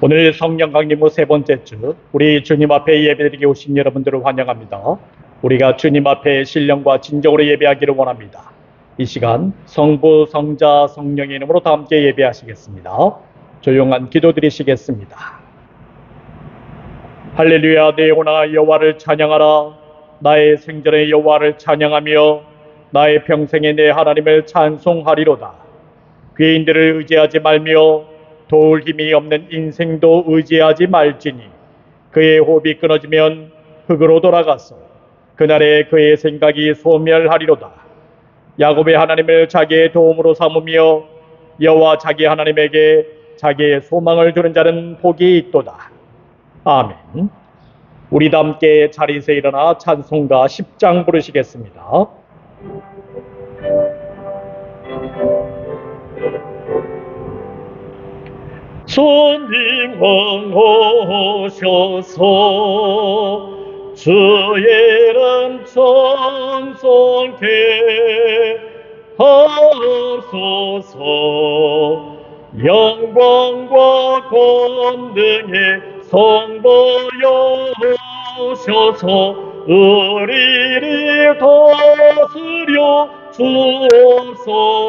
오늘 성령 강림 후 세 번째 주, 우리 주님 앞에 예배드리게 오신 여러분들을 환영합니다. 우리가 주님 앞에 신령과 진정으로 예배하기를 원합니다. 이 시간 성부, 성자, 성령의 이름으로 다 함께 예배하시겠습니다. 조용한 기도 드리시겠습니다. 할렐루야, 내 영혼아 여호와를 찬양하라. 나의 생전에 여호와를 찬양하며 나의 평생에 내 하나님을 찬송하리로다. 괴인들을 의지하지 말며 도울 힘이 없는 인생도 의지하지 말지니 그의 호흡이 끊어지면 흙으로 돌아가서 그날에 그의 생각이 소멸하리로다. 야곱의 하나님을 자기의 도움으로 삼으며 여호와 자기 하나님에게 자기의 소망을 두는 자는 복이 있도다. 아멘. 우리 다 함께 자리에서 일어나 찬송가 10장 부르시겠습니다. 주님 왕오셔서 주의 이름 찬송케 하소서. 영광과 권능의 성부여셔서 우리를 다스려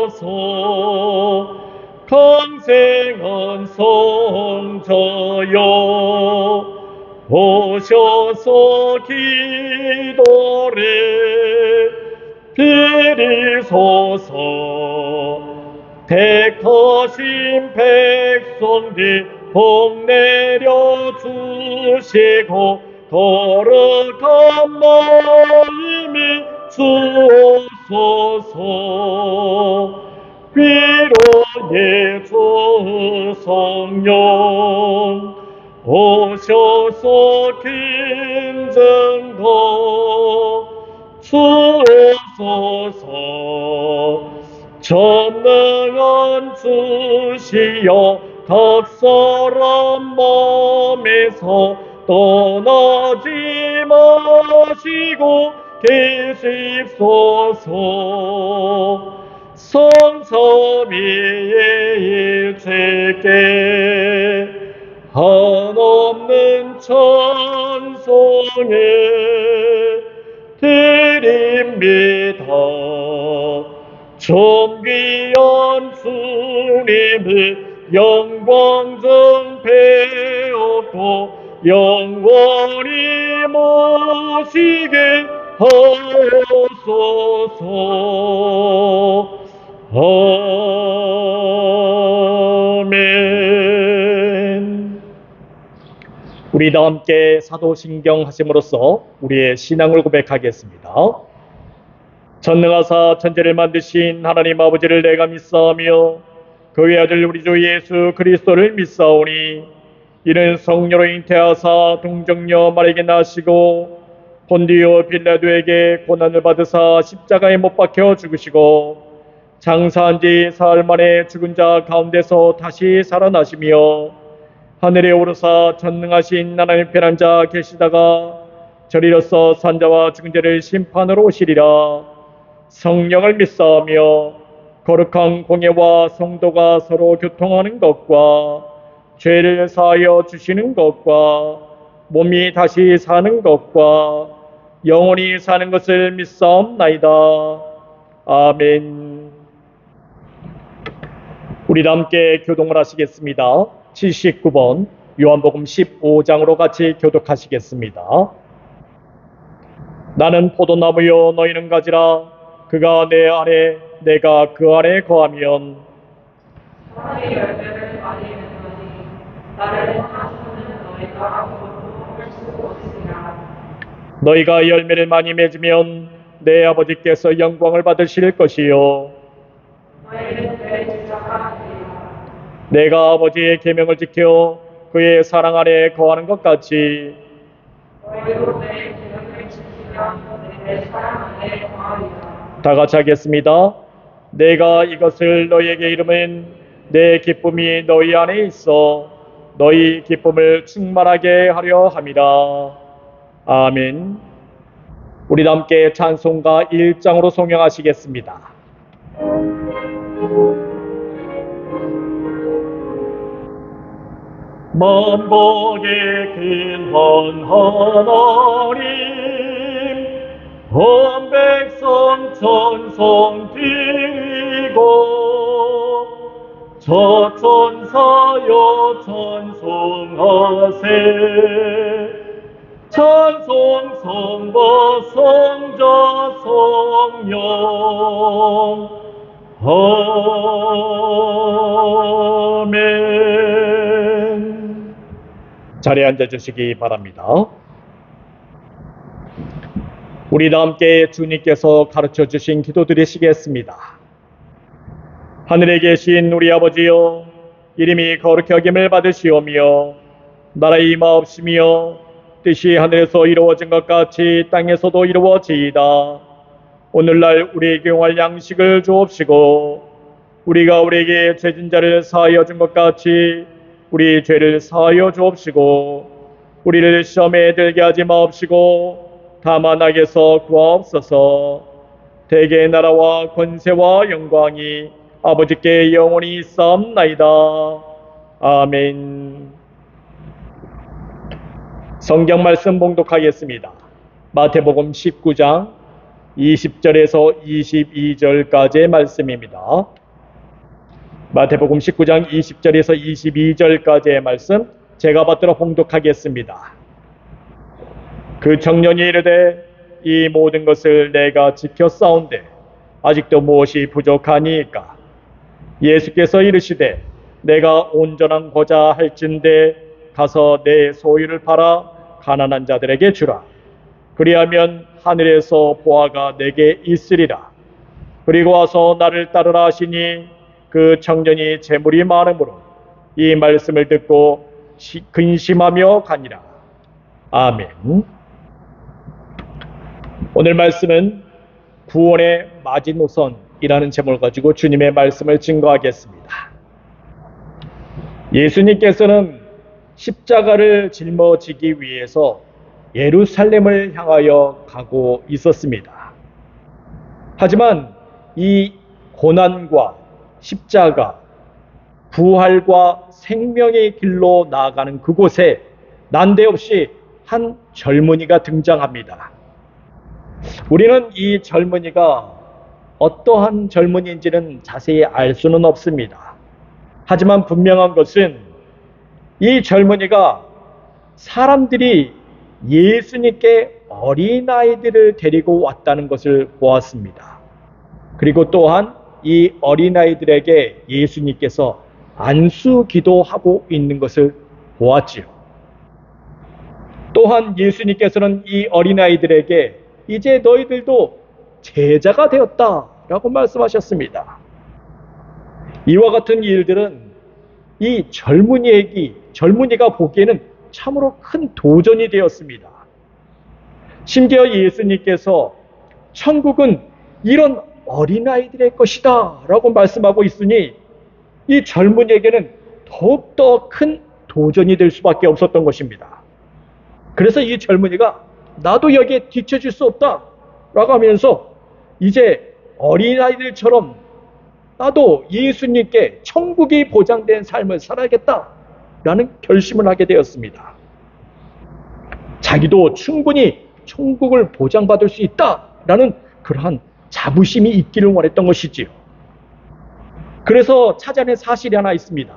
주옵소서. 강생한 성자여 오셔서 기도를 드리소서. 택하신 백성들 복 내려 주시고 거룩한 마음을 주옵소서. 위로의 주 성령 오셔서 긴증도 주옵소서. 전능한 주시여 각 사람 마음에서 떠나지 마시고 계십소서. 성삼위의 일체께 한없는 찬송에 드립니다. 존귀한 주님을 영광 배웠고 영원히 모시게 하옵소서. 아멘. 우리 다 함께 사도신경 하심으로써 우리의 신앙을 고백하겠습니다. 전능하사 천지를 만드신 하나님 아버지를 내가 믿사오며 그의 아들 우리 주 예수 그리스도를 믿사오니 이는 성령으로 잉태하사 동정녀 마리아에게 나시고 본디오 빌라도에게 고난을 받으사 십자가에 못 박혀 죽으시고 장사한 지 사흘 만에 죽은 자 가운데서 다시 살아나시며 하늘에 오르사 전능하신 하나님 편한 자 계시다가 저리로서 산자와 죽은 자를 심판으로 오시리라. 성령을 믿사오며 거룩한 공예와 성도가 서로 교통하는 것과 죄를 사하여 주시는 것과 몸이 다시 사는 것과 영원히 사는 것을 믿사옵나이다. 아멘. 우리 다 함께 교독을 하시겠습니다. 79번 요한복음 15장으로 같이 교독하시겠습니다. 나는 포도나무요 너희는 가지라. 그가 내 안에 내가 그 안에 거하면 나의 열매를 많이 맺으니 나를 떠나서는 너희가 아무것도 할 수 없으리라. 너희가 열매를 많이 맺으면 내 아버지께서 영광을 받으실 것이요 너희는 내 제자가 되리라. 내가 아버지의 계명을 지켜 그의 사랑 안에 거하는 것 같이 너희도 내 계명을 지키면 내 사랑 안에 거하리라. 다 같이 하겠습니다. 내가 이것을 너희에게 이르면 내 기쁨이 너희 안에 있어 너희 기쁨을 충만하게 하려 함이라. 아멘. 우리 다 함께 찬송가 1장으로 송영하시겠습니다. 만복의 근한 하나님, 온 백성 찬송 드리고 저 천사여 찬송하세. 찬송 성부 성자 성령 아멘. 자리에 앉아주시기 바랍니다. 우리 다 함께 주님께서 가르쳐 주신 기도 드리시겠습니다. 하늘에 계신 우리 아버지여, 이름이 거룩히 여김을 받으시오며 나라의 임하옵시며 뜻이 하늘에서 이루어진 것 같이 땅에서도 이루어지이다. 오늘날 우리에게 용할 양식을 주옵시고 우리가 우리에게 죄진 자를 사하여 준 것 같이 우리 죄를 사하여 주옵시고 우리를 시험에 들게 하지 마옵시고 다만 악에서 구하옵소서. 대개의 나라와 권세와 영광이 아버지께 영원히 있사옵나이다. 아멘. 성경 말씀 봉독하겠습니다. 마태복음 19장 20절에서 22절까지의 말씀입니다. 마태복음 19장 20절에서 22절까지의 말씀 제가 받들어 봉독하겠습니다. 그 청년이 이르되 이 모든 것을 내가 지켰사온데 아직도 무엇이 부족하니이까? 예수께서 이르시되 내가 온전한 고자 할진대 가서 내 소유를 팔아 가난한 자들에게 주라. 그리하면 하늘에서 보화가 내게 있으리라. 그리고 와서 나를 따르라 하시니 그 청년이 재물이 많으므로 이 말씀을 듣고 근심하며 가니라. 아멘. 오늘 말씀은 구원의 마지노선이라는 제목을 가지고 주님의 말씀을 증거하겠습니다. 예수님께서는 십자가를 짊어지기 위해서 예루살렘을 향하여 가고 있었습니다. 하지만 이 고난과 십자가, 부활과 생명의 길로 나아가는 그곳에 난데없이 한 젊은이가 등장합니다. 우리는 이 젊은이가 어떠한 젊은이인지는 자세히 알 수는 없습니다. 하지만 분명한 것은 이 젊은이가 사람들이 예수님께 어린아이들을 데리고 왔다는 것을 보았습니다. 그리고 또한 이 어린아이들에게 예수님께서 안수 기도하고 있는 것을 보았지요. 또한 예수님께서는 이 어린아이들에게 이제 너희들도 제자가 되었다라고 말씀하셨습니다. 이와 같은 일들은 이 젊은이가 보기에는 참으로 큰 도전이 되었습니다. 심지어 예수님께서 천국은 이런 어린아이들의 것이다 라고 말씀하고 있으니 이 젊은이에게는 더욱더 큰 도전이 될 수밖에 없었던 것입니다. 그래서 이 젊은이가 나도 여기에 뒤처질 수 없다 라고 하면서 이제 어린아이들처럼 나도 예수님께 천국이 보장된 삶을 살아야겠다 라는 결심을 하게 되었습니다. 자기도 충분히 천국을 보장받을 수 있다 라는 그러한 자부심이 있기를 원했던 것이지요. 그래서 찾아낸 사실이 하나 있습니다.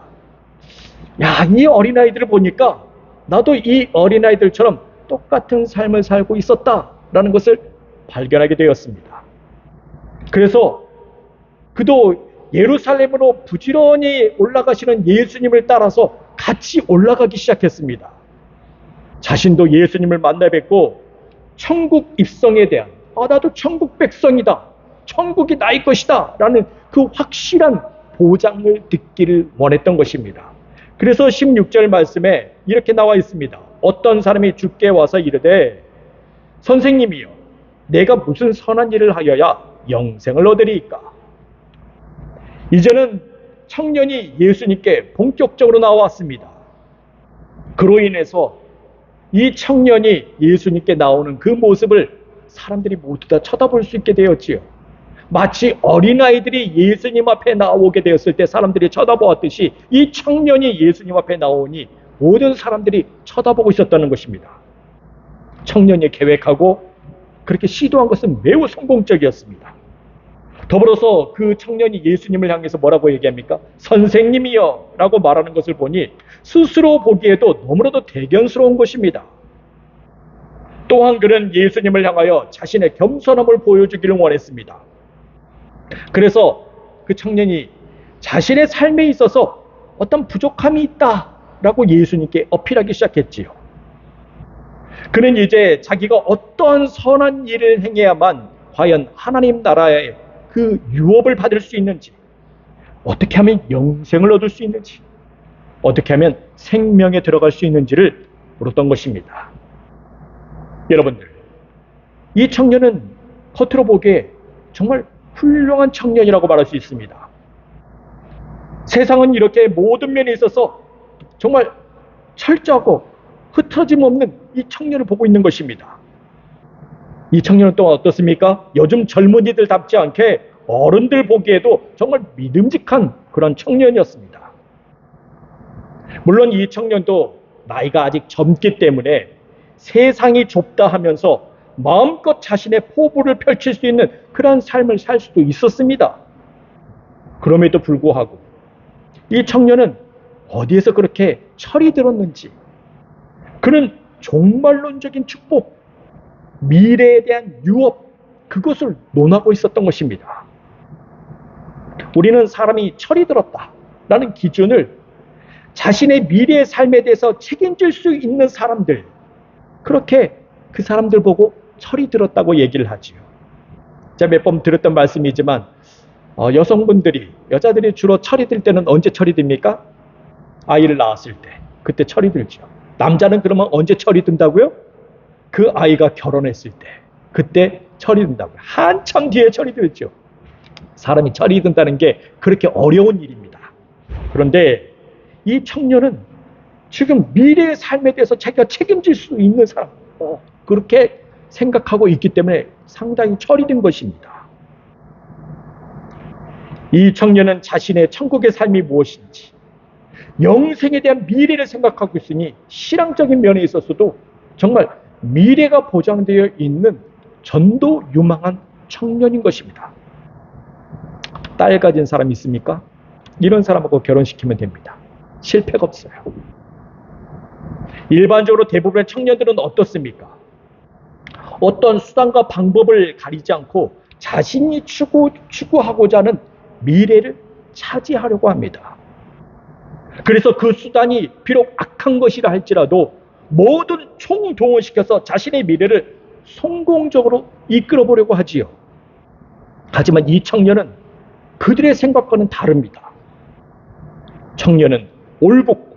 이 어린아이들을 보니까 나도 이 어린아이들처럼 똑같은 삶을 살고 있었다라는 것을 발견하게 되었습니다. 그래서 그도 예루살렘으로 부지런히 올라가시는 예수님을 따라서 같이 올라가기 시작했습니다. 자신도 예수님을 만나 뵙고 천국 입성에 대한 나도 천국 백성이다. 천국이 나의 것이다. 라는 그 확실한 보장을 듣기를 원했던 것입니다. 그래서 16절 말씀에 이렇게 나와 있습니다. 어떤 사람이 주께 와서 이르되 선생님이여 내가 무슨 선한 일을 하여야 영생을 얻으리이까? 이제는 청년이 예수님께 본격적으로 나왔습니다. 그로 인해서 이 청년이 예수님께 나오는 그 모습을 사람들이 모두 다 쳐다볼 수 있게 되었지요. 마치 어린아이들이 예수님 앞에 나오게 되었을 때 사람들이 쳐다보았듯이 이 청년이 예수님 앞에 나오니 모든 사람들이 쳐다보고 있었다는 것입니다. 청년이 계획하고 그렇게 시도한 것은 매우 성공적이었습니다. 더불어서 그 청년이 예수님을 향해서 뭐라고 얘기합니까? 선생님이여 라고 말하는 것을 보니 스스로 보기에도 너무나도 대견스러운 것입니다. 또한 그는 예수님을 향하여 자신의 겸손함을 보여주기를 원했습니다. 그래서 그 청년이 자신의 삶에 있어서 어떤 부족함이 있다라고 예수님께 어필하기 시작했지요. 그는 이제 자기가 어떠한 선한 일을 행해야만 과연 하나님 나라의 그 유업을 받을 수 있는지, 어떻게 하면 영생을 얻을 수 있는지, 어떻게 하면 생명에 들어갈 수 있는지를 물었던 것입니다. 여러분들, 이 청년은 겉으로 보기에 정말 훌륭한 청년이라고 말할 수 있습니다. 세상은 이렇게 모든 면에 있어서 정말 철저하고 흐트러짐 없는 이 청년을 보고 있는 것입니다. 이 청년은 또한 어떻습니까? 요즘 젊은이들답지 않게 어른들 보기에도 정말 믿음직한 그런 청년이었습니다. 물론 이 청년도 나이가 아직 젊기 때문에 세상이 좁다 하면서 마음껏 자신의 포부를 펼칠 수 있는 그런 삶을 살 수도 있었습니다. 그럼에도 불구하고 이 청년은 어디에서 그렇게 철이 들었는지, 그는 종말론적인 축복, 미래에 대한 유업, 그것을 논하고 있었던 것입니다. 우리는 사람이 철이 들었다라는 기준을 자신의 미래의 삶에 대해서 책임질 수 있는 사람들, 그렇게 그 사람들 보고 철이 들었다고 얘기를 하지요. 제가 몇 번 들었던 말씀이지만 여성분들이, 여자들이 주로 철이 들 때는 언제 철이 듭니까? 아이를 낳았을 때, 그때 철이 들죠. 남자는 그러면 언제 철이 든다고요? 그 아이가 결혼했을 때, 그때 철이 든다고요. 한참 뒤에 철이 들죠. 사람이 철이 든다는 게 그렇게 어려운 일입니다. 그런데 이 청년은 지금 미래의 삶에 대해서 자기가 책임질 수 있는 사람, 그렇게 생각하고 있기 때문에 상당히 철이 든 것입니다. 이 청년은 자신의 천국의 삶이 무엇인지, 영생에 대한 미래를 생각하고 있으니 신앙적인 면에 있어서도 정말 미래가 보장되어 있는 전도 유망한 청년인 것입니다. 딸 가진 사람 있습니까? 이런 사람하고 결혼시키면 됩니다. 실패가 없어요. 일반적으로 대부분의 청년들은 어떻습니까? 어떤 수단과 방법을 가리지 않고 자신이 추구하고자 하는 미래를 차지하려고 합니다. 그래서 그 수단이 비록 악한 것이라 할지라도 모든 총동원시켜서 자신의 미래를 성공적으로 이끌어 보려고 하지요. 하지만 이 청년은 그들의 생각과는 다릅니다. 청년은 올곧고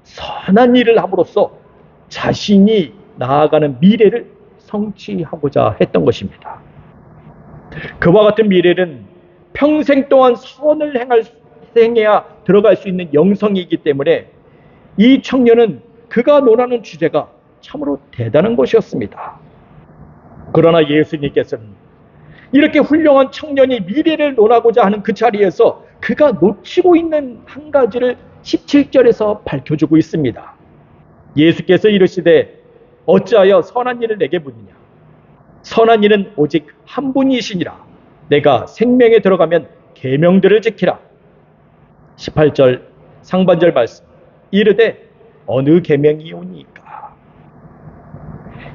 선한 일을 함으로써 자신이 나아가는 미래를 성취하고자 했던 것입니다. 그와 같은 미래는 평생 동안 선을 행해야 들어갈 수 있는 영성이기 때문에 이 청년은 그가 논하는 주제가 참으로 대단한 것이었습니다. 그러나 예수님께서는 이렇게 훌륭한 청년이 미래를 논하고자 하는 그 자리에서 그가 놓치고 있는 한 가지를 17절에서 밝혀주고 있습니다. 예수께서 이르시되 어찌하여 선한 일을 내게 묻느냐? 선한 일은 오직 한 분이시니라. 내가 생명에 들어가면 계명들을 지키라. 18절 상반절 말씀. 이르되 어느 계명이오니까?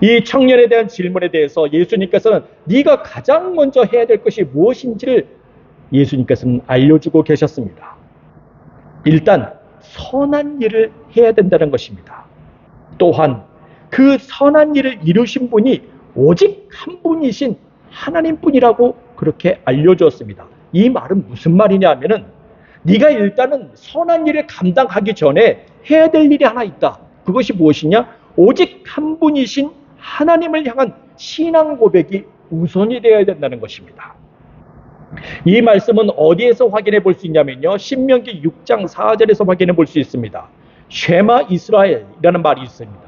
이 청년에 대한 질문에 대해서 예수님께서는 네가 가장 먼저 해야 될 것이 무엇인지를 예수님께서는 알려주고 계셨습니다. 일단 선한 일을 해야 된다는 것입니다. 또한 그 선한 일을 이루신 분이 오직 한 분이신 하나님뿐이라고 그렇게 알려주었습니다. 이 말은 무슨 말이냐 하면은 네가 일단은 선한 일을 감당하기 전에 해야 될 일이 하나 있다. 그것이 무엇이냐? 오직 한 분이신 하나님을 향한 신앙 고백이 우선이 되어야 된다는 것입니다. 이 말씀은 어디에서 확인해 볼 수 있냐면요, 신명기 6장 4절에서 확인해 볼 수 있습니다. 쉐마 이스라엘이라는 말이 있습니다.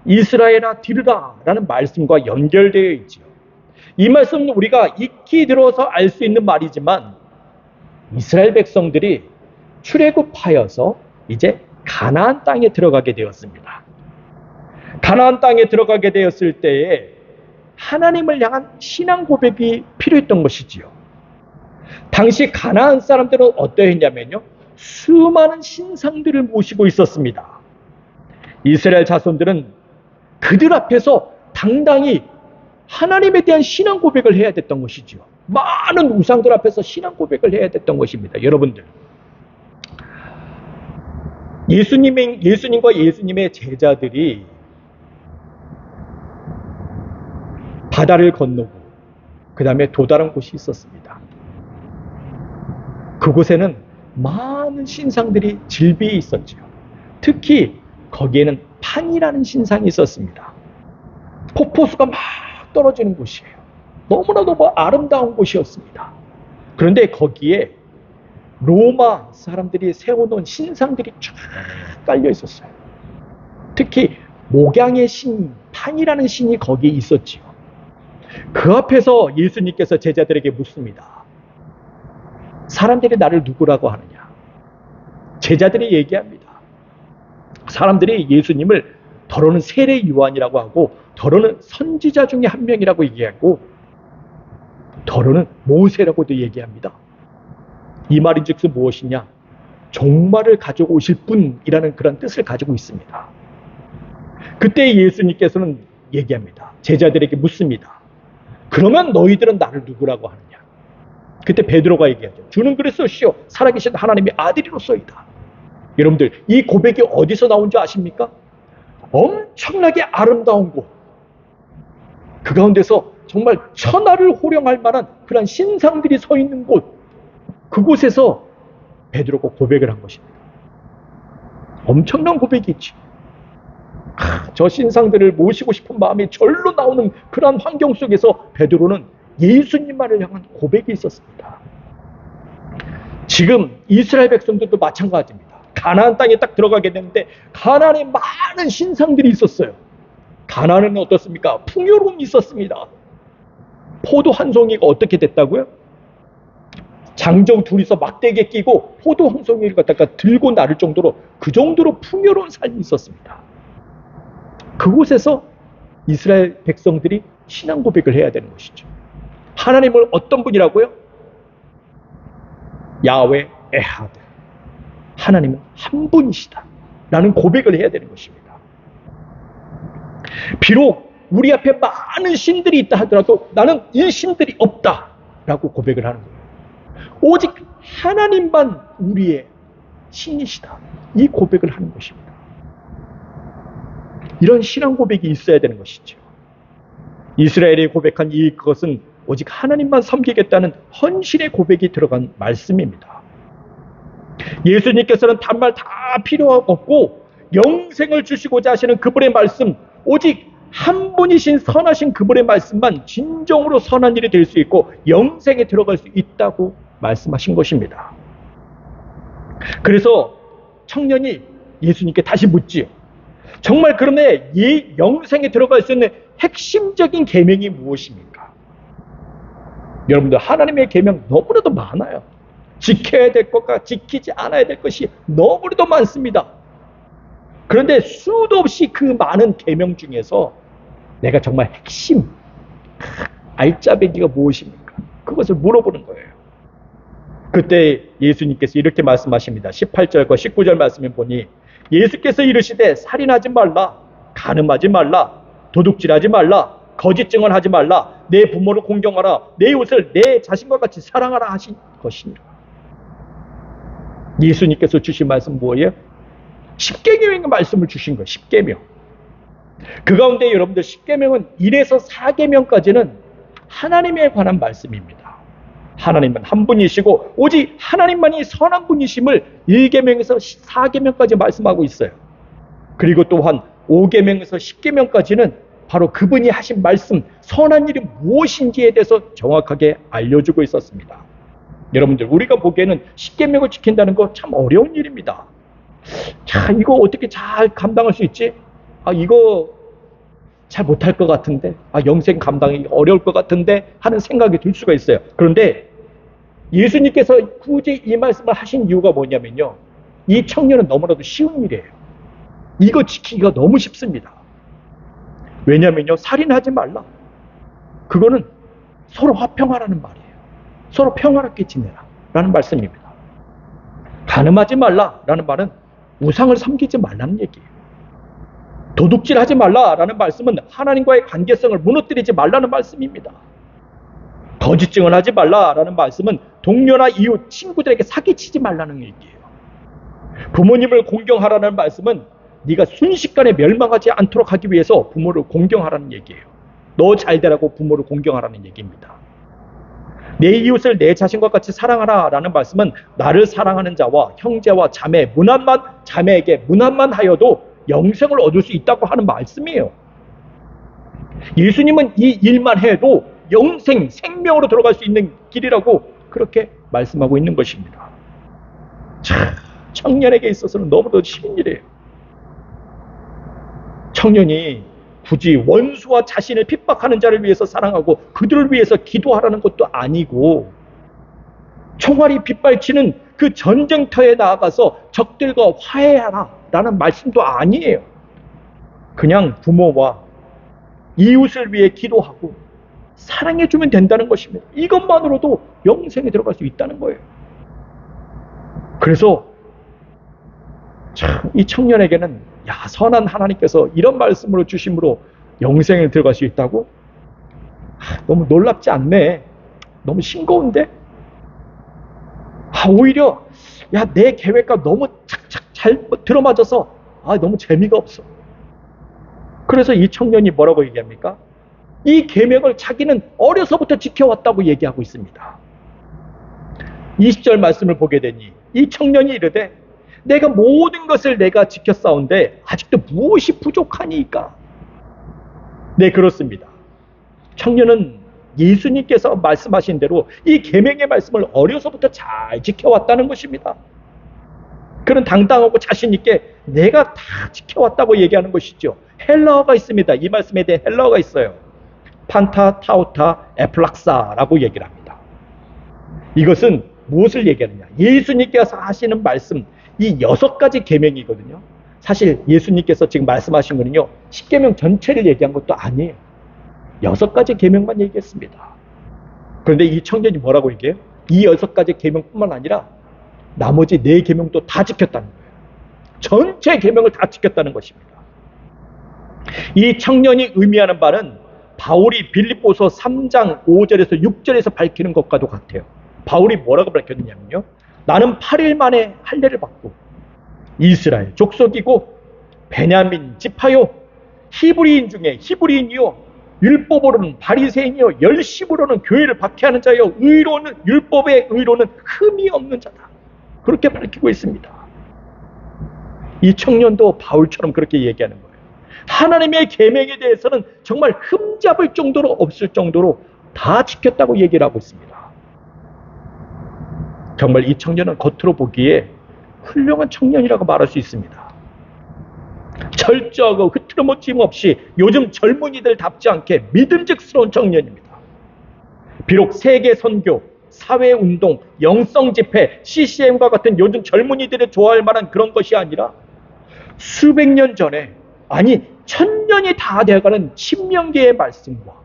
이스라엘아 들으라 라는 말씀과 연결되어 있지요. 이 말씀은 우리가 익히 들어서 알 수 있는 말이지만 이스라엘 백성들이 출애굽하여서 이제 가나안 땅에 들어가게 되었습니다. 가나안 땅에 들어가게 되었을 때에 하나님을 향한 신앙 고백이 필요했던 것이지요. 당시 가나안 사람들은 어떠했냐면요, 수많은 신상들을 모시고 있었습니다. 이스라엘 자손들은 그들 앞에서 당당히 하나님에 대한 신앙 고백을 해야 됐던 것이지요. 많은 우상들 앞에서 신앙 고백을 해야 됐던 것입니다. 여러분들, 예수님과 예수님의 제자들이 바다를 건너고 그 다음에 도달한 곳이 있었습니다. 그곳에는 많은 신상들이 질비해 있었죠. 특히 거기에는 판이라는 신상이 있었습니다. 폭포수가 막 떨어지는 곳이에요. 너무나도 아름다운 곳이었습니다. 그런데 거기에 로마 사람들이 세워놓은 신상들이 쫙 깔려 있었어요. 특히 목양의 신, 판이라는 신이 거기에 있었지요. 그 앞에서 예수님께서 제자들에게 묻습니다. 사람들이 나를 누구라고 하느냐? 제자들이 얘기합니다. 사람들이 예수님을 더러는 세례 요한이라고 하고, 더러는 선지자 중에 한 명이라고 얘기하고, 더러는 모세라고도 얘기합니다. 이 말인즉슨 무엇이냐? 종말을 가지고 오실 분이라는 그런 뜻을 가지고 있습니다. 그때 예수님께서는 얘기합니다. 제자들에게 묻습니다. 그러면 너희들은 나를 누구라고 하느냐? 그때 베드로가 얘기하죠. 주는 그리스도시요 살아계신 하나님의 아들이로소이다. 여러분들, 이 고백이 어디서 나온 줄 아십니까? 엄청나게 아름다운 곳, 그 가운데서 정말 천하를 호령할 만한 그런 신상들이 서 있는 곳, 그곳에서 베드로가 고백을 한 것입니다. 엄청난 고백이 있지. 저 신상들을 모시고 싶은 마음이 절로 나오는 그런 환경 속에서 베드로는 예수님만을 향한 고백이 있었습니다. 지금 이스라엘 백성들도 마찬가지입니다. 가나안 땅에 딱 들어가게 되는데 가나안에 많은 신상들이 있었어요. 가나안은 어떻습니까? 풍요로움이 있었습니다. 포도 한 송이가 어떻게 됐다고요? 장정 둘이서 막대기에 끼고 포도 한 송이를 갖다가 들고 나를 정도로, 그 정도로 풍요로운 삶이 있었습니다. 그곳에서 이스라엘 백성들이 신앙 고백을 해야 되는 것이죠. 하나님을 어떤 분이라고요? 야훼 에하드, 하나님은 한 분이시다 라는 고백을 해야 되는 것입니다. 비록 우리 앞에 많은 신들이 있다 하더라도 나는 이 신들이 없다 라고 고백을 하는 거예요. 오직 하나님만 우리의 신이시다, 이 고백을 하는 것입니다. 이런 신앙 고백이 있어야 되는 것이죠. 이스라엘이 고백한 이것은 오직 하나님만 섬기겠다는 헌신의 고백이 들어간 말씀입니다. 예수님께서는 단말 다 필요 없고 영생을 주시고자 하시는 그분의 말씀, 오직 한 분이신 선하신 그분의 말씀만 진정으로 선한 일이 될 수 있고 영생에 들어갈 수 있다고 말씀하신 것입니다. 그래서 청년이 예수님께 다시 묻지요. 정말 그러면 이 영생에 들어갈 수 있는 핵심적인 계명이 무엇입니까? 여러분들, 하나님의 계명 너무나도 많아요. 지켜야 될 것과 지키지 않아야 될 것이 너무나도 많습니다. 그런데 수도 없이 그 많은 계명 중에서 내가 정말 핵심, 알짜배기가 무엇입니까? 그것을 물어보는 거예요. 그때 예수님께서 이렇게 말씀하십니다. 18절과 19절 말씀을 보니 예수께서 이르시되 살인하지 말라, 간음하지 말라, 도둑질하지 말라, 거짓 증언하지 말라, 내 부모를 공경하라, 내 이웃을 내 자신과 같이 사랑하라 하신 것이니라. 예수님께서 주신 말씀 뭐예요? 십계명의 말씀을 주신 거예요. 십계명. 그 가운데 여러분들, 십계명은 1에서 4계명까지는 하나님에 관한 말씀입니다. 하나님은 한 분이시고 오직 하나님만이 선한 분이심을 1계명에서 4계명까지 말씀하고 있어요. 그리고 또한 5계명에서 10계명까지는 바로 그분이 하신 말씀, 선한 일이 무엇인지에 대해서 정확하게 알려주고 있었습니다. 여러분들, 우리가 보기에는 10계명을 지킨다는 거 참 어려운 일입니다. 자, 이거 어떻게 잘 감당할 수 있지? 이거 잘 못할 것 같은데, 영생 감당이 어려울 것 같은데 하는 생각이 들 수가 있어요. 그런데 예수님께서 굳이 이 말씀을 하신 이유가 뭐냐면요, 이 청년은 너무나도 쉬운 일이에요. 이거 지키기가 너무 쉽습니다. 왜냐면요, 살인하지 말라. 그거는 서로 화평하라는 말이에요. 서로 평화롭게 지내라 라는 말씀입니다. 간음하지 말라라는 말은 우상을 섬기지 말라는 얘기예요. 도둑질하지 말라라는 말씀은 하나님과의 관계성을 무너뜨리지 말라는 말씀입니다. 거짓 증언하지 말라라는 말씀은 동료나 이웃, 친구들에게 사기치지 말라는 얘기예요. 부모님을 공경하라는 말씀은 네가 순식간에 멸망하지 않도록 하기 위해서 부모를 공경하라는 얘기예요. 너 잘되라고 부모를 공경하라는 얘기입니다. 내 이웃을 내 자신과 같이 사랑하라라는 말씀은 나를 사랑하는 자와 형제와 자매에게 문안만 하여도 영생을 얻을 수 있다고 하는 말씀이에요. 예수님은 이 일만 해도 영생, 생명으로 들어갈 수 있는 길이라고 그렇게 말씀하고 있는 것입니다. 참, 청년에게 있어서는 너무도 쉬운 일이에요. 청년이 굳이 원수와 자신을 핍박하는 자를 위해서 사랑하고 그들을 위해서 기도하라는 것도 아니고, 총알이 빗발치는 그 전쟁터에 나아가서 적들과 화해하라 라는 말씀도 아니에요. 그냥 부모와 이웃을 위해 기도하고 사랑해주면 된다는 것입니다. 이것만으로도 영생에 들어갈 수 있다는 거예요. 그래서 참 이 청년에게는 선한 하나님께서 이런 말씀으로 주심으로 영생에 들어갈 수 있다고? 너무 놀랍지 않네. 너무 싱거운데? 오히려 내 계획과 너무 착착 잘 들어맞아서 너무 재미가 없어. 그래서 이 청년이 뭐라고 얘기합니까? 이 계명을 자기는 어려서부터 지켜왔다고 얘기하고 있습니다. 20절 말씀을 보게 되니 이 청년이 이르되 내가 모든 것을 내가 지켰사온데 아직도 무엇이 부족하니까? 네, 그렇습니다. 청년은 예수님께서 말씀하신 대로 이 계명의 말씀을 어려서부터 잘 지켜왔다는 것입니다. 그는 당당하고 자신 있게 내가 다 지켜왔다고 얘기하는 것이죠. 헬라어가 있습니다. 이 말씀에 대해 헬라어가 있어요. 판타, 타우타, 에플락사라고 얘기를 합니다. 이것은 무엇을 얘기하느냐? 예수님께서 하시는 말씀, 이 6가지 계명이거든요. 사실 예수님께서 지금 말씀하신 거는요, 10계명 전체를 얘기한 것도 아니에요. 6가지 계명만 얘기했습니다. 그런데 이 청년이 뭐라고 얘기해요? 이 6가지 계명뿐만 아니라 나머지 4계명도 다 지켰다는 거예요. 전체 계명을 다 지켰다는 것입니다. 이 청년이 의미하는 바는 바울이 빌립보서 3장 5절에서 6절에서 밝히는 것과도 같아요. 바울이 뭐라고 밝혔느냐면요, 나는 8일 만에 할례를 받고 이스라엘 족속이고 베냐민 지파요, 히브리인 중에 히브리인이요, 율법으로는 바리새인이요, 열심으로는 교회를 박해하는 자요, 의로는 율법의 의로는 흠이 없는 자다. 그렇게 밝히고 있습니다. 이 청년도 바울처럼 그렇게 얘기하는 거예요. 하나님의 계명에 대해서는 정말 흠잡을 정도로 없을 정도로 다 지켰다고 얘기를 하고 있습니다. 정말 이 청년은 겉으로 보기에 훌륭한 청년이라고 말할 수 있습니다. 철저하고 흐트러짐 없이 요즘 젊은이들답지 않게 믿음직스러운 청년입니다. 비록 세계 선교, 사회운동, 영성집회, CCM과 같은 요즘 젊은이들이 좋아할 만한 그런 것이 아니라 수백 년 전에, 아니 1000년이 다 되어가는 신명기의 말씀과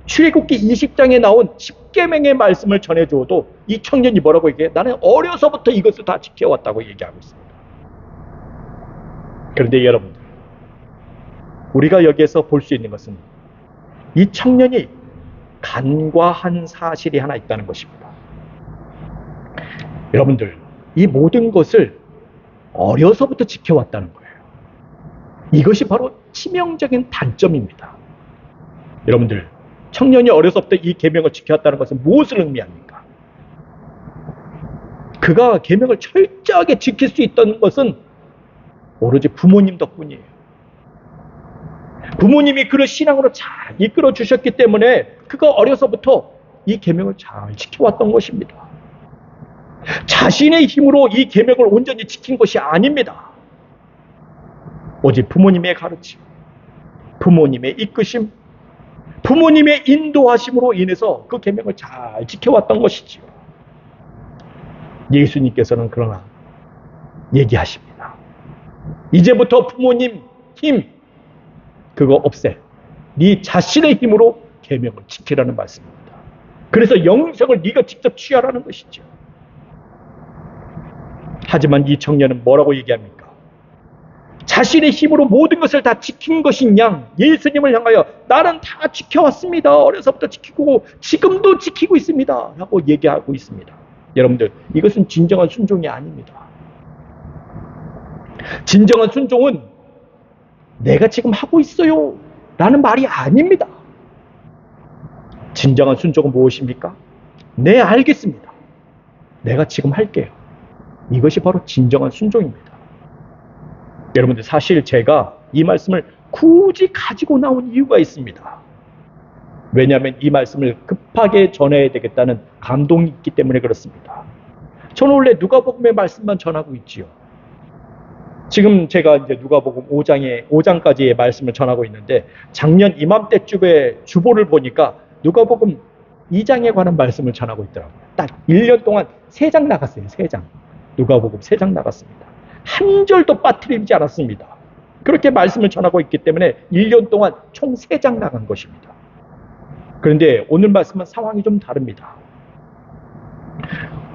출애굽기 20장에 나온 10계명의 말씀을 전해주어도 이 청년이 뭐라고 얘기해요? 나는 어려서부터 이것을 다 지켜왔다고 얘기하고 있습니다. 그런데 여러분들, 우리가 여기에서 볼 수 있는 것은 이 청년이 간과한 사실이 하나 있다는 것입니다. 여러분들, 이 모든 것을 어려서부터 지켜왔다는 거예요. 이것이 바로 치명적인 단점입니다. 여러분들, 청년이 어려서부터 이 계명을 지켜왔다는 것은 무엇을 의미합니까? 그가 계명을 철저하게 지킬 수 있던 것은 오로지 부모님 덕분이에요. 부모님이 그를 신앙으로 잘 이끌어 주셨기 때문에 그가 어려서부터 이 계명을 잘 지켜왔던 것입니다. 자신의 힘으로 이 계명을 온전히 지킨 것이 아닙니다. 오직 부모님의 가르침, 부모님의 이끄심, 부모님의 인도하심으로 인해서 그 계명을 잘 지켜왔던 것이지요. 예수님께서는 그러나 얘기하십니다. 이제부터 부모님 힘 그거 없애. 네 자신의 힘으로 계명을 지키라는 말씀입니다. 그래서 영생을 네가 직접 취하라는 것이죠. 하지만 이 청년은 뭐라고 얘기합니까? 자신의 힘으로 모든 것을 다 지킨 것인 양 예수님을 향하여 나는 다 지켜왔습니다. 어려서부터 지키고 지금도 지키고 있습니다. 라고 얘기하고 있습니다. 여러분들, 이것은 진정한 순종이 아닙니다. 진정한 순종은 내가 지금 하고 있어요 라는 말이 아닙니다. 진정한 순종은 무엇입니까? 네, 알겠습니다. 내가 지금 할게요. 이것이 바로 진정한 순종입니다. 여러분들, 사실 제가 이 말씀을 굳이 가지고 나온 이유가 있습니다. 왜냐하면 이 말씀을 급하게 전해야 되겠다는 감동이 있기 때문에 그렇습니다. 저는 원래 누가복음의 말씀만 전하고 있지요. 지금 제가 이제 누가복음 5장까지의 말씀을 전하고 있는데 작년 이맘때쯤에 주보를 보니까 누가복음 2장에 관한 말씀을 전하고 있더라고요. 딱 1년 동안 3장 나갔어요. 3장. 누가복음 3장 나갔습니다. 한 절도 빠뜨리지 않았습니다. 그렇게 말씀을 전하고 있기 때문에 1년 동안 총 3장 나간 것입니다. 그런데 오늘 말씀은 상황이 좀 다릅니다.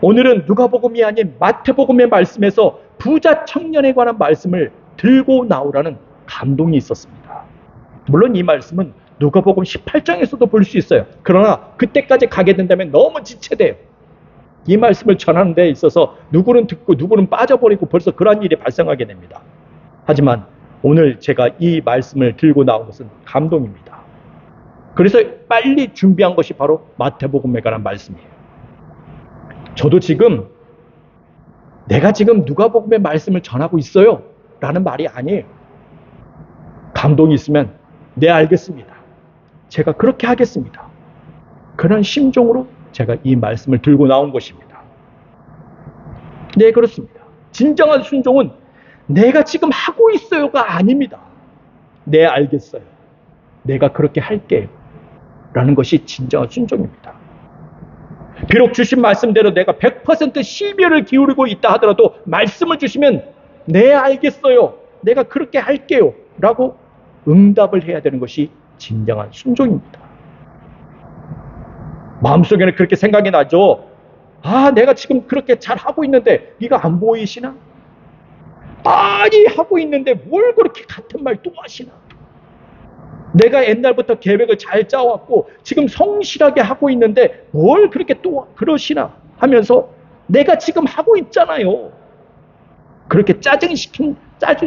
오늘은 누가복음이 아닌 마태복음의 말씀에서 부자 청년에 관한 말씀을 들고 나오라는 감동이 있었습니다. 물론 이 말씀은 누가복음 18장에서도 볼 수 있어요. 그러나 그때까지 가게 된다면 너무 지체돼요. 이 말씀을 전하는 데 있어서 누구는 듣고 누구는 빠져버리고 벌써 그런 일이 발생하게 됩니다. 하지만 오늘 제가 이 말씀을 들고 나온 것은 감동입니다. 그래서 빨리 준비한 것이 바로 마태복음에 관한 말씀이에요. 저도 지금 내가 지금 누가복음의 말씀을 전하고 있어요 라는 말이 아니에요. 감동이 있으면 네, 알겠습니다. 제가 그렇게 하겠습니다. 그런 심정으로 제가 이 말씀을 들고 나온 것입니다. 네, 그렇습니다. 진정한 순종은 내가 지금 하고 있어요가 아닙니다. 네, 알겠어요. 내가 그렇게 할게요 라는 것이 진정한 순종입니다. 비록 주신 말씀대로 내가 100% 심혈을 기울이고 있다 하더라도 말씀을 주시면 네, 알겠어요. 내가 그렇게 할게요 라고 응답을 해야 되는 것이 진정한 순종입니다. 마음속에는 그렇게 생각이 나죠. 아, 내가 지금 그렇게 잘 하고 있는데 네가 안 보이시나? 아니, 하고 있는데 뭘 그렇게 같은 말 또 하시나? 내가 옛날부터 계획을 잘 짜왔고 지금 성실하게 하고 있는데 뭘 그렇게 또 그러시나 하면서 내가 지금 하고 있잖아요. 그렇게 짜증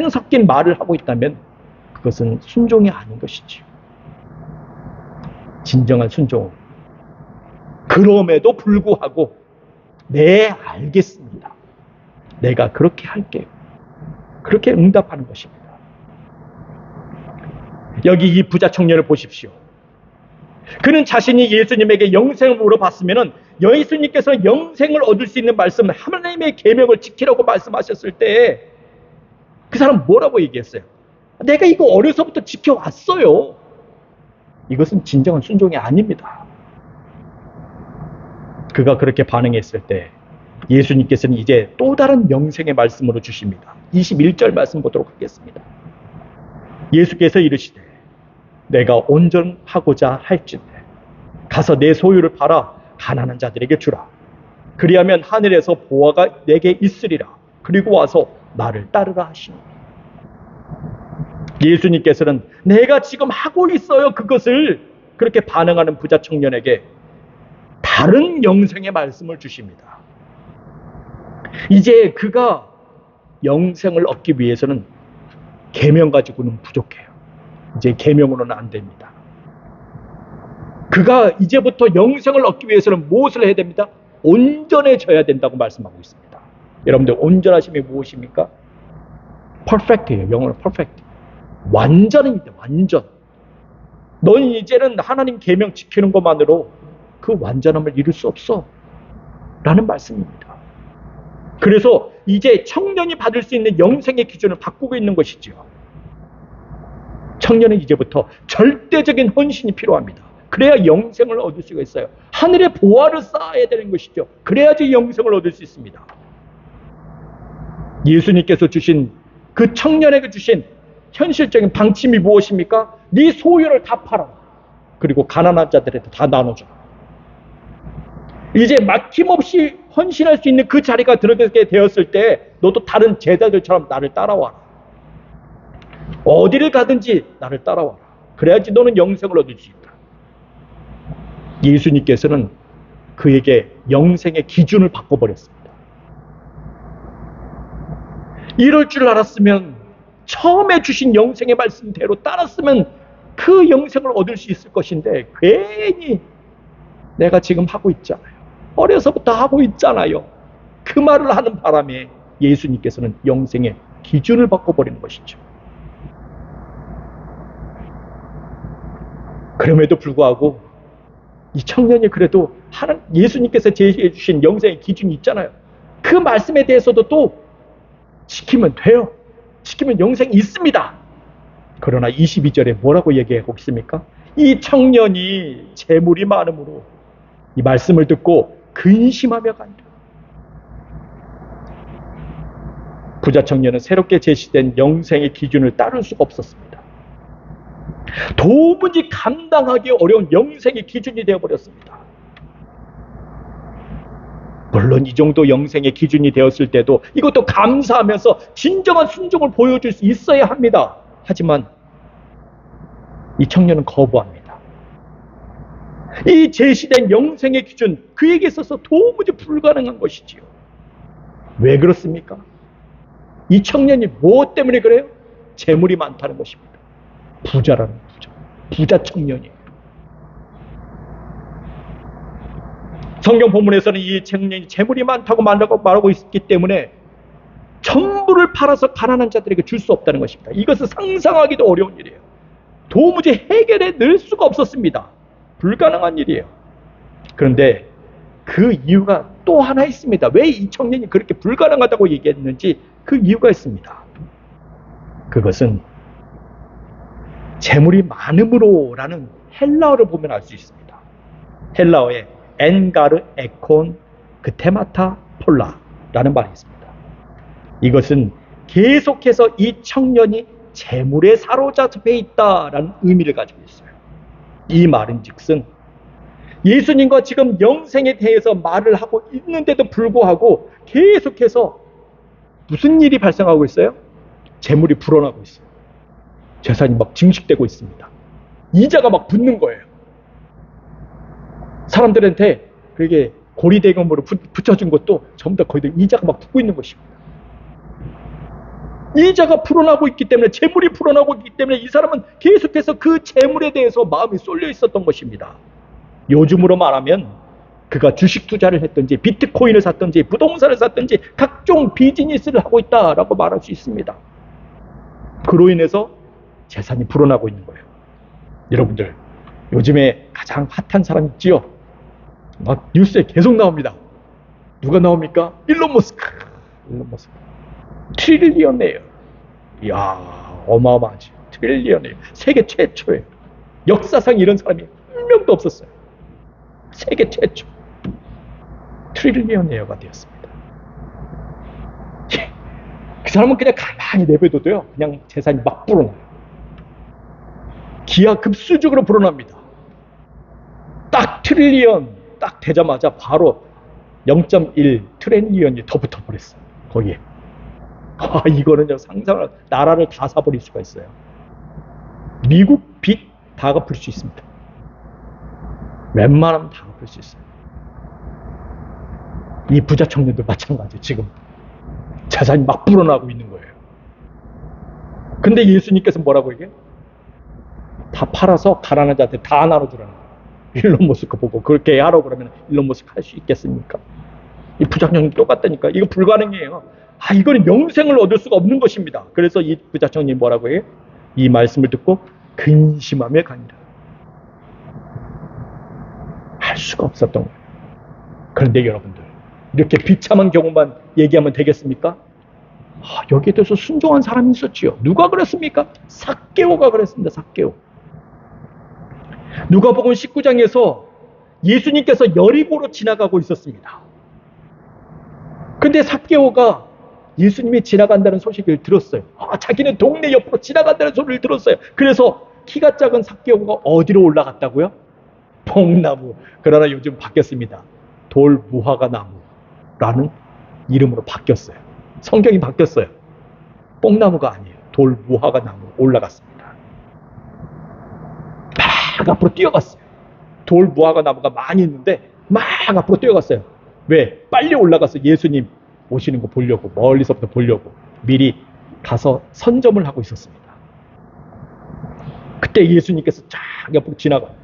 섞인 말을 하고 있다면 그것은 순종이 아닌 것이지요. 진정한 순종은 그럼에도 불구하고 네, 알겠습니다. 내가 그렇게 할게요. 그렇게 응답하는 것입니다. 여기 이 부자 청년을 보십시오. 그는 자신이 예수님에게 영생을 물어봤으면 예수님께서 영생을 얻을 수 있는 말씀, 하나님의 계명을 지키라고 말씀하셨을 때 그 사람 뭐라고 얘기했어요? 내가 이거 어려서부터 지켜왔어요. 이것은 진정한 순종이 아닙니다. 그가 그렇게 반응했을 때 예수님께서는 이제 또 다른 영생의 말씀으로 주십니다. 21절 말씀 보도록 하겠습니다. 예수께서 이르시되 내가 온전하고자 할진대 가서 내 소유를 팔아 가난한 자들에게 주라. 그리하면 하늘에서 보화가 내게 있으리라. 그리고 와서 나를 따르라 하시니. 예수님께서는 내가 지금 하고 있어요 그것을 그렇게 반응하는 부자 청년에게 다른 영생의 말씀을 주십니다. 이제 그가 영생을 얻기 위해서는 계명 가지고는 부족해요. 이제 계명으로는 안 됩니다. 그가 이제부터 영생을 얻기 위해서는 무엇을 해야 됩니다? 온전해져야 된다고 말씀하고 있습니다. 여러분들, 온전하심이 무엇입니까? 퍼펙트예요. 영어로 퍼펙트. 완전입니다. 완전. 넌 이제는 하나님 계명 지키는 것만으로 그 완전함을 이룰 수 없어 라는 말씀입니다. 그래서 이제 청년이 받을 수 있는 영생의 기준을 바꾸고 있는 것이죠. 청년은 이제부터 절대적인 헌신이 필요합니다. 그래야 영생을 얻을 수가 있어요. 하늘의 보화를 쌓아야 되는 것이죠. 그래야지 영생을 얻을 수 있습니다. 예수님께서 주신 그 청년에게 주신 현실적인 방침이 무엇입니까? 네 소유를 다 팔아. 그리고 가난한 자들한테 다 나눠줘. 이제 막힘없이 헌신할 수 있는 그 자리가 들어가게 되었을 때 너도 다른 제자들처럼 나를 따라와라. 어디를 가든지 나를 따라와라. 그래야지 너는 영생을 얻을 수 있다. 예수님께서는 그에게 영생의 기준을 바꿔버렸습니다. 이럴 줄 알았으면 처음에 주신 영생의 말씀대로 따랐으면 그 영생을 얻을 수 있을 것인데 괜히 내가 지금 하고 있잖아요. 어려서부터 하고 있잖아요. 그 말을 하는 바람에 예수님께서는 영생의 기준을 바꿔버리는 것이죠. 그럼에도 불구하고 이 청년이 그래도 예수님께서 제시해 주신 영생의 기준이 있잖아요. 그 말씀에 대해서도 또 지키면 돼요. 지키면 영생이 있습니다. 그러나 22절에 뭐라고 얘기하고 있습니까? 이 청년이 재물이 많음으로 이 말씀을 듣고 근심하며 간다. 부자 청년은 새롭게 제시된 영생의 기준을 따를 수가 없었습니다. 도무지 감당하기 어려운 영생의 기준이 되어버렸습니다. 물론 이 정도 영생의 기준이 되었을 때도 이것도 감사하면서 진정한 순종을 보여줄 수 있어야 합니다. 하지만 이 청년은 거부합니다. 이 제시된 영생의 기준, 그에게 있어서 도무지 불가능한 것이지요. 왜 그렇습니까? 이 청년이 무엇 때문에 그래요? 재물이 많다는 것입니다. 부자라는 부자. 부자 청년이에요. 성경 본문에서는 이 청년이 재물이 많다고 말하고 있기 때문에 전부를 팔아서 가난한 자들에게 줄 수 없다는 것입니다. 이것은 상상하기도 어려운 일이에요. 도무지 해결해 낼 수가 없었습니다. 불가능한 일이에요. 그런데 그 이유가 또 하나 있습니다. 왜 이 청년이 그렇게 불가능하다고 얘기했는지 그 이유가 있습니다. 그것은 재물이 많음으로라는 헬라어를 보면 알 수 있습니다. 헬라어에 엔가르 에콘 그테마타 폴라라는 말이 있습니다. 이것은 계속해서 이 청년이 재물에 사로잡혀 있다라는 의미를 가지고 있어요. 이 말은 즉슨 예수님과 지금 영생에 대해서 말을 하고 있는데도 불구하고 계속해서 무슨 일이 발생하고 있어요? 재물이 불어나고 있어요. 재산이 막 증식되고 있습니다. 이자가 막 붙는 거예요. 사람들한테 그게 고리대금으로 붙여준 것도 전부 다 거의 이자가 막 붙고 있는 것입니다. 이자가 불어나고 있기 때문에, 재물이 불어나고 있기 때문에 이 사람은 계속해서 그 재물에 대해서 마음이 쏠려 있었던 것입니다. 요즘으로 말하면 그가 주식 투자를 했든지 비트코인을 샀든지 부동산을 샀든지 각종 비즈니스를 하고 있다라고 말할 수 있습니다. 그로 인해서 재산이 불어나고 있는 거예요. 여러분들, 요즘에 가장 핫한 사람 있지요? 막 뉴스에 계속 나옵니다. 누가 나옵니까? 일론 머스크. 트릴리언이에요. 이야, 어마어마하지. 트릴리언이에요. 세계 최초예요. 역사상 이런 사람이 한 명도 없었어요. 세계 최초. 트릴리언이어가 되었습니다. 그 사람은 그냥 가만히 내버려둬도요, 그냥 재산이 막 불어나요. 기하급수적으로 불어납니다. 딱 트릴리언 딱 되자마자 바로 0.1 트릴리언이 더 붙어버렸어요. 거기에. 이거는 상상을, 나라를 다 사버릴 수가 있어요. 미국 빚 다 갚을 수 있습니다. 웬만하면 다 갚을 수 있어요. 이 부자 청년들 마찬가지. 지금 재산이 막 불어나고 있는 거예요. 근데 예수님께서 뭐라고 얘기해요? 다 팔아서 가난한 자한테 다 나눠주라는 거예요. 일론 머스크 보고 그렇게 하라고 그러면 일론 머스크 할 수 있겠습니까? 이 부자 청년이 똑같다니까. 이거 불가능해요. 이거는 영생을 얻을 수가 없는 것입니다. 그래서 이 부자 청년이 뭐라고 해요? 이 말씀을 듣고 근심하며 가니라. 할 수가 없었던 거예요. 그런데 여러분들, 이렇게 비참한 경우만 얘기하면 되겠습니까? 여기에 대해서 순종한 사람이 있었지요. 누가 그랬습니까? 삭개오가 그랬습니다. 삭개오. 누가복음 19장에서 예수님께서 여리고로 지나가고 있었습니다. 근데 삭개오가 예수님이 지나간다는 소식을 들었어요. 자기는 동네 옆으로 지나간다는 소리를 들었어요. 그래서 키가 작은 삭개오가 어디로 올라갔다고요? 뽕나무. 그러나 요즘 바뀌었습니다. 돌무화과나무라는 이름으로 바뀌었어요. 성경이 바뀌었어요. 뽕나무가 아니에요. 돌무화과나무 올라갔습니다. 막 앞으로 뛰어갔어요. 돌무화과나무가 많이 있는데 막 앞으로 뛰어갔어요. 왜? 빨리 올라가서 예수님 오시는 거 보려고, 멀리서부터 보려고 미리 가서 선점을 하고 있었습니다. 그때 예수님께서 쫙 옆으로 지나가요.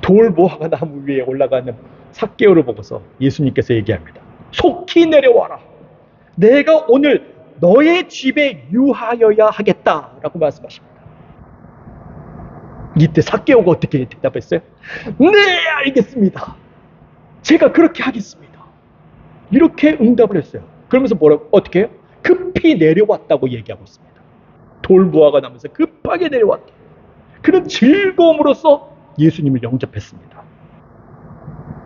돌무화과나무 위에 올라가는 삭개오를 보고서 예수님께서 얘기합니다. 속히 내려와라. 내가 오늘 너의 집에 유하여야 하겠다라고 말씀하십니다. 이때 삭개오가 어떻게 대답했어요? 네, 알겠습니다. 제가 그렇게 하겠습니다. 이렇게 응답을 했어요. 그러면서 뭐라고, 어떻게 해요? 급히 내려왔다고 얘기하고 있습니다. 돌무화과나무에서 급하게 내려왔다. 그런 즐거움으로써 예수님을 영접했습니다.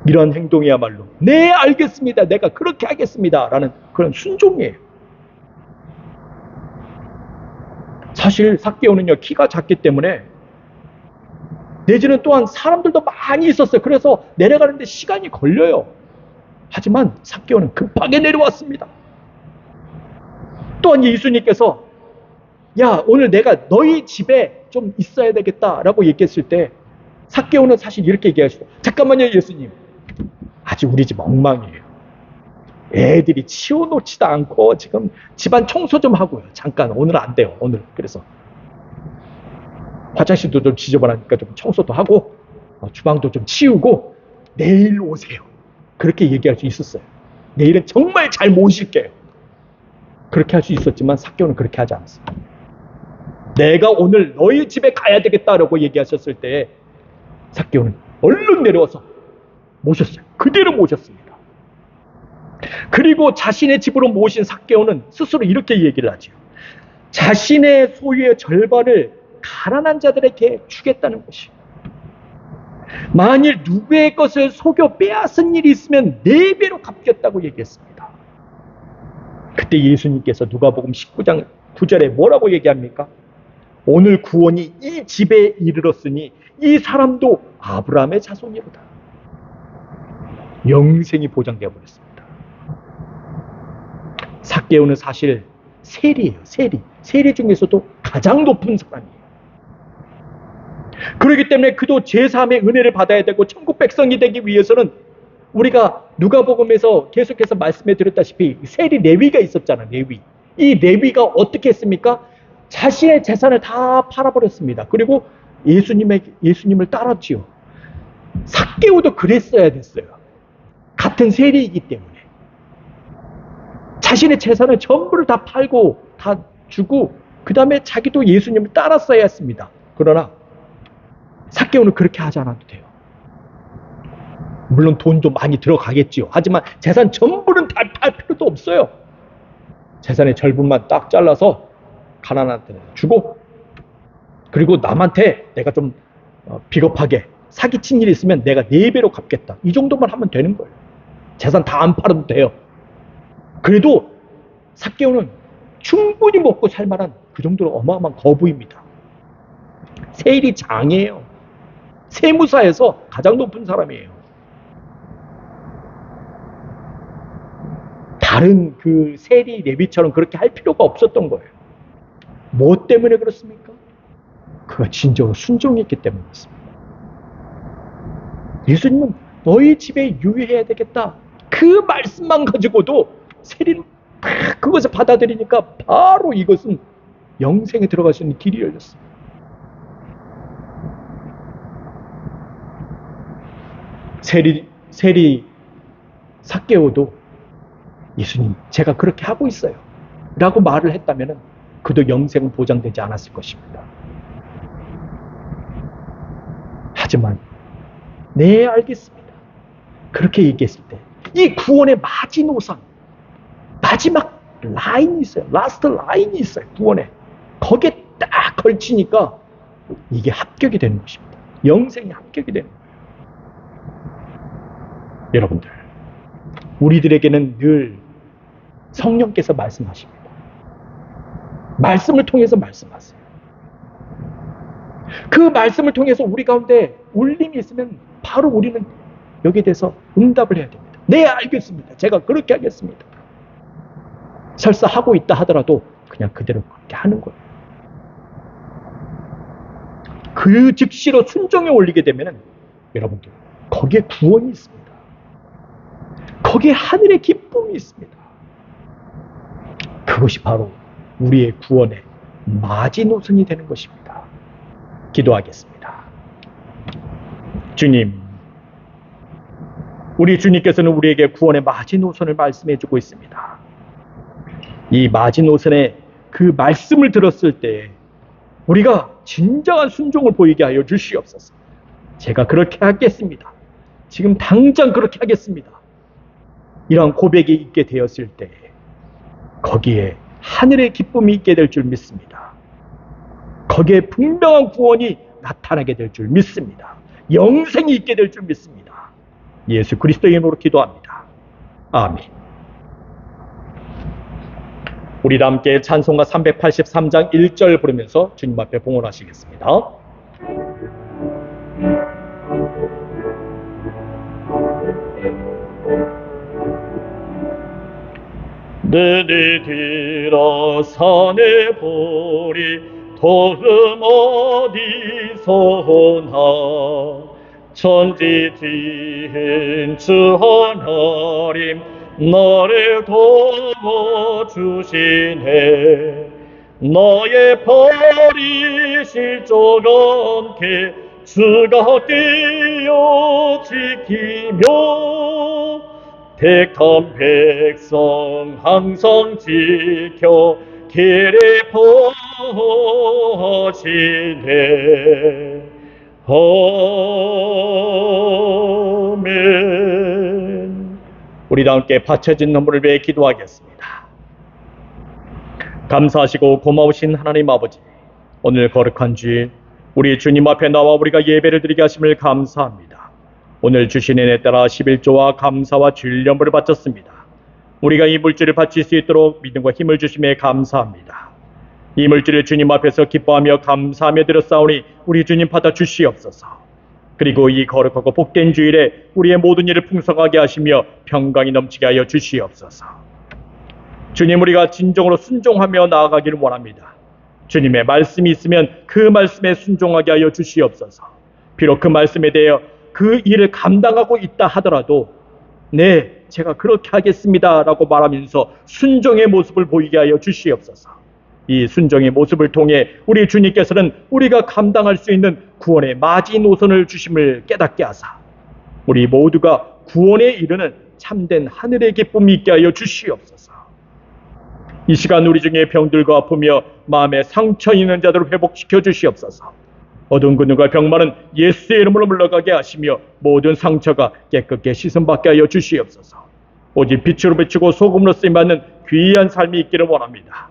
이런 행동이야말로 네, 알겠습니다. 내가 그렇게 하겠습니다. 라는 그런 순종이에요. 사실 삭개오는요, 키가 작기 때문에 내지는 또한 사람들도 많이 있었어요. 그래서 내려가는데 시간이 걸려요. 하지만 삭개오는 급하게 내려왔습니다. 또한 예수님께서 야, 오늘 내가 너희 집에 좀 있어야 되겠다라고 얘기했을 때 삭개오는 사실 이렇게 얘기하시죠. 잠깐만요, 예수님. 아직 우리 집 엉망이에요. 애들이 치워놓지도 않고 지금 집안 청소 좀 하고요. 잠깐, 오늘 안 돼요. 오늘. 그래서 화장실도 좀 지저분하니까 좀 청소도 하고 주방도 좀 치우고 내일 오세요. 그렇게 얘기할 수 있었어요. 내일은 정말 잘 모실게요. 그렇게 할 수 있었지만 삭개오는 그렇게 하지 않았어요. 내가 오늘 너희 집에 가야 되겠다라고 얘기하셨을 때 삭개오는 얼른 내려와서 모셨어요. 그대로 모셨습니다. 그리고 자신의 집으로 모신 삭개오는 스스로 이렇게 얘기를 하죠. 자신의 소유의 절반을 가난한 자들에게 주겠다는 것이에요. 만일 누구의 것을 속여 빼앗은 일이 있으면 4배로 갚겠다고 얘기했습니다. 그때 예수님께서 누가복음 19장 9절에 뭐라고 얘기합니까? 오늘 구원이 이 집에 이르렀으니 이 사람도 아브라함의 자손이로다. 영생이 보장되어 버렸습니다. 삭개오는 사실 세리예요. 세리 중에서도 가장 높은 사람이에요. 그렇기 때문에 그도 제3의 은혜를 받아야 되고 천국 백성이 되기 위해서는 우리가 누가복음에서 계속해서 말씀해 드렸다시피 세리 레위가 있었잖아요. 레위. 이 레위가 어떻게 했습니까? 자신의 재산을 다 팔아버렸습니다. 그리고 예수님을 따랐지요. 삭개오도 그랬어야 됐어요. 같은 세리이기 때문에. 자신의 재산을 전부를 다 팔고 다 주고 그 다음에 자기도 예수님을 따랐어야 했습니다. 그러나 삭개오는 그렇게 하지 않아도 돼요. 물론 돈도 많이 들어가겠지요. 하지만 재산 전부는 다 팔 필요도 없어요. 재산의 절반만 딱 잘라서 가난한테 주고 그리고 남한테 내가 좀 비겁하게 사기친 일이 있으면 내가 4배로 갚겠다. 이 정도만 하면 되는 거예요. 재산 다 안 팔아도 돼요. 그래도 삭개오는 충분히 먹고 살 만한 그 정도로 어마어마한 거부입니다. 세일이 장이에요. 세무사에서 가장 높은 사람이에요. 다른 그 세리 레위처럼 그렇게 할 필요가 없었던 거예요. 뭐 때문에 그렇습니까? 그가 진정으로 순종했기 때문에 그렇습니다. 예수님은 너희 집에 유의해야 되겠다. 그 말씀만 가지고도 세리는 그것을 받아들이니까 바로 이것은 영생에 들어갈 수 있는 길이 열렸습니다. 세리 삭개오도 예수님, 제가 그렇게 하고 있어요. 라고 말을 했다면 그도 영생은 보장되지 않았을 것입니다. 하지만 네, 알겠습니다. 그렇게 얘기했을 때 이 구원의 마지노선, 마지막 라인이 있어요. 라스트 라인이 있어요. 구원에. 거기에 딱 걸치니까 이게 합격이 되는 것입니다. 영생이 합격이 되는 거예요. 여러분들, 우리들에게는 늘 성령께서 말씀하십니다. 말씀을 통해서 말씀하세요. 그 말씀을 통해서 우리 가운데 울림이 있으면 바로 우리는 여기에 대해서 응답을 해야 됩니다. 네, 알겠습니다. 제가 그렇게 하겠습니다. 설사 하고 있다 하더라도 그냥 그대로 그렇게 하는 거예요. 그 즉시로 순종에 올리게 되면 여러분들 거기에 구원이 있습니다. 거기에 하늘의 기쁨이 있습니다. 그것이 바로 우리의 구원의 마지노선이 되는 것입니다. 기도하겠습니다. 주님, 우리 주님께서는 우리에게 구원의 마지노선을 말씀해 주고 있습니다. 이 마지노선의 그 말씀을 들었을 때 우리가 진정한 순종을 보이게 하여 주시옵소서. 제가 그렇게 하겠습니다. 지금 당장 그렇게 하겠습니다. 이러한 고백이 있게 되었을 때 거기에 하늘의 기쁨이 있게 될 줄 믿습니다. 거기에 분명한 구원이 나타나게 될 줄 믿습니다. 영생이 있게 될 줄 믿습니다. 예수 그리스도의 이름으로 기도합니다. 아멘. 우리 다 함께 찬송가 383장 1절 부르면서 주님 앞에 봉헌하시겠습니다. 내니 들어 산에 보리 도름 어디서나 천지 지은 주 하나님 나를 도와주시네. 너의 버리실 적 않게 주가 깨어 지키며 택한 백성 항상 지켜 길에 보시네. 아멘. 우리 다 함께 바쳐진 눈물을 위해 기도하겠습니다. 감사하시고 고마우신 하나님 아버지, 오늘 거룩한 주일 우리 주님 앞에 나와 우리가 예배를 드리게 하심을 감사합니다. 오늘 주신 은혜 따라 11조와 감사와 주일연물을 바쳤습니다. 우리가 이 물질을 바칠 수 있도록 믿음과 힘을 주심에 감사합니다. 이 물질을 주님 앞에서 기뻐하며 감사하며 드렸사오니 우리 주님 받아 주시옵소서. 그리고 이 거룩하고 복된 주일에 우리의 모든 일을 풍성하게 하시며 평강이 넘치게 하여 주시옵소서. 주님, 우리가 진정으로 순종하며 나아가기를 원합니다. 주님의 말씀이 있으면 그 말씀에 순종하게 하여 주시옵소서. 비록 그 말씀에 대하여 그 일을 감당하고 있다 하더라도 네, 제가 그렇게 하겠습니다 라고 말하면서 순종의 모습을 보이게 하여 주시옵소서. 이 순종의 모습을 통해 우리 주님께서는 우리가 감당할 수 있는 구원의 마지노선을 주심을 깨닫게 하사 우리 모두가 구원에 이르는 참된 하늘의 기쁨이 있게 하여 주시옵소서. 이 시간 우리 중에 병들고 아프며 마음에 상처 있는 자들을 회복시켜 주시옵소서. 어두운 근육과 병마는 예수의 이름으로 물러가게 하시며 모든 상처가 깨끗게 씻음받게 하여 주시옵소서. 오직 빛으로 비추고 소금으로 쓰임받는 귀한 삶이 있기를 원합니다.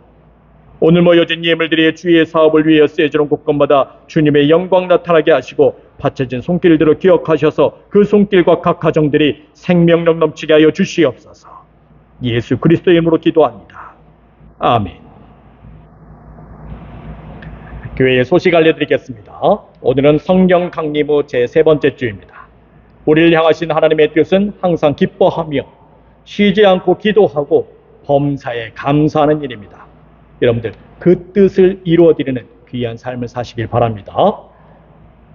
오늘 모여진 예물들이 주의 사업을 위해 쓰여지는 곳곳마다 주님의 영광 나타나게 하시고 바쳐진 손길들을 기억하셔서 그 손길과 각 가정들이 생명력 넘치게 하여 주시옵소서. 예수 그리스도의 이름으로 기도합니다. 아멘. 교회의 소식 알려드리겠습니다. 오늘은 성경 강림 후 제3번째 주입니다. 우리를 향하신 하나님의 뜻은 항상 기뻐하며 쉬지 않고 기도하고 범사에 감사하는 일입니다. 여러분들 그 뜻을 이루어드리는 귀한 삶을 사시길 바랍니다.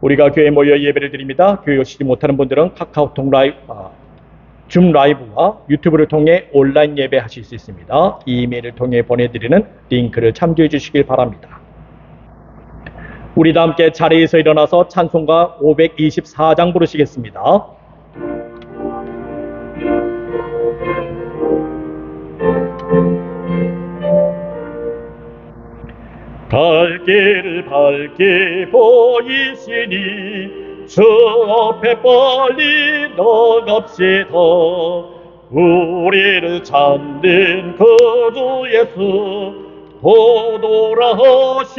우리가 교회에 모여 예배를 드립니다. 교회 오시지 못하는 분들은 카카오톡 라이브, 줌 라이브와 유튜브를 통해 온라인 예배하실 수 있습니다. 이메일을 통해 보내드리는 링크를 참조해 주시길 바랍니다. 우리 다 함께 자리에서 일어나서 찬송가 524장 부르시겠습니다. 갈 길을 밝게 보이시니 주 앞에 빨리 나갑시다. 우리를 찾는 그 주 예수 도돌아하시네.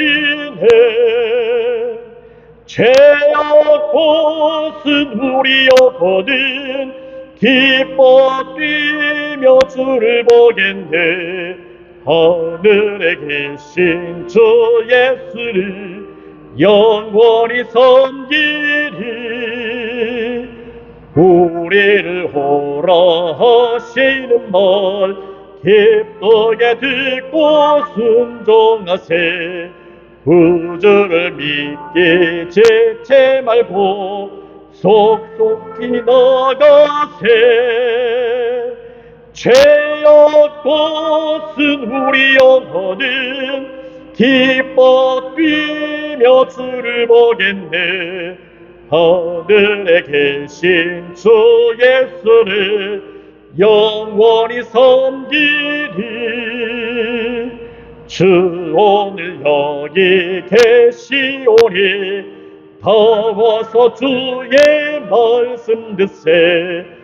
죄악 벗은 우리여거든 기뻐 뛰 뛰며 주를 보겠네. 하늘에 계신 주 예수를 영원히 섬기리. 우리를 호라 하시는 말 기쁘게 듣고 순종하세. 구주를 믿기 지체 말고 속속히 나가세. 죄악 벗은 우리 영혼은 기뻐 뛰며 주를 보겠네. 하늘에 계신 주 예수를 영원히 섬기리. 주 오늘 여기 계시오니 다 와서 주의 말씀 듣세.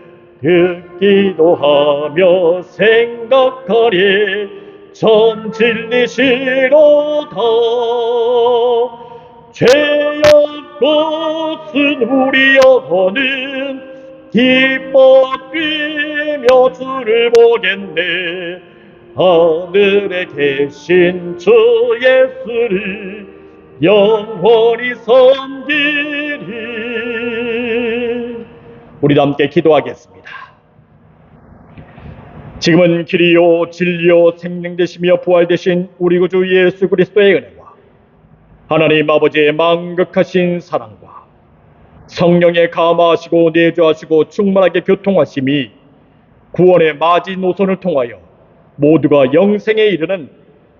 듣기도 하며 생각하리 참 진리시로다. 죄악 벗은 우리 영혼은 기뻐 뛰며 주를 보겠네. 하늘에 계신 주 예수를 영원히 섬기리. 우리도 함께 기도하겠습니다. 지금은 길이요 진리요 생명 되시며 부활 되신 우리 구주 예수 그리스도의 은혜와 하나님 아버지의 망극하신 사랑과 성령의 감화하시고 내주하시고 충만하게 교통하심이 구원의 마지노선을 통하여 모두가 영생에 이르는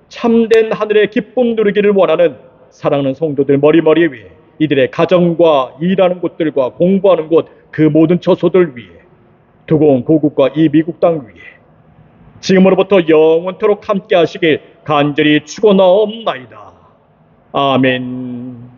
참된 하늘의 기쁨 누리기를 원하는 사랑하는 성도들 머리머리 위에, 이들의 가정과 일하는 곳들과 공부하는 곳 그 모든 처소들 위에, 두고 온 고국과 이 미국 땅 위에 지금으로부터 영원토록 함께 하시길 간절히 축원하옵나이다. 아멘.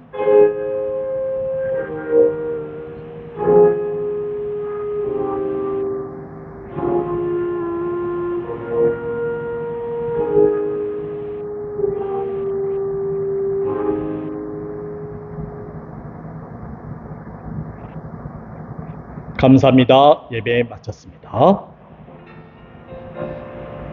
감사합니다. 예배 마쳤습니다.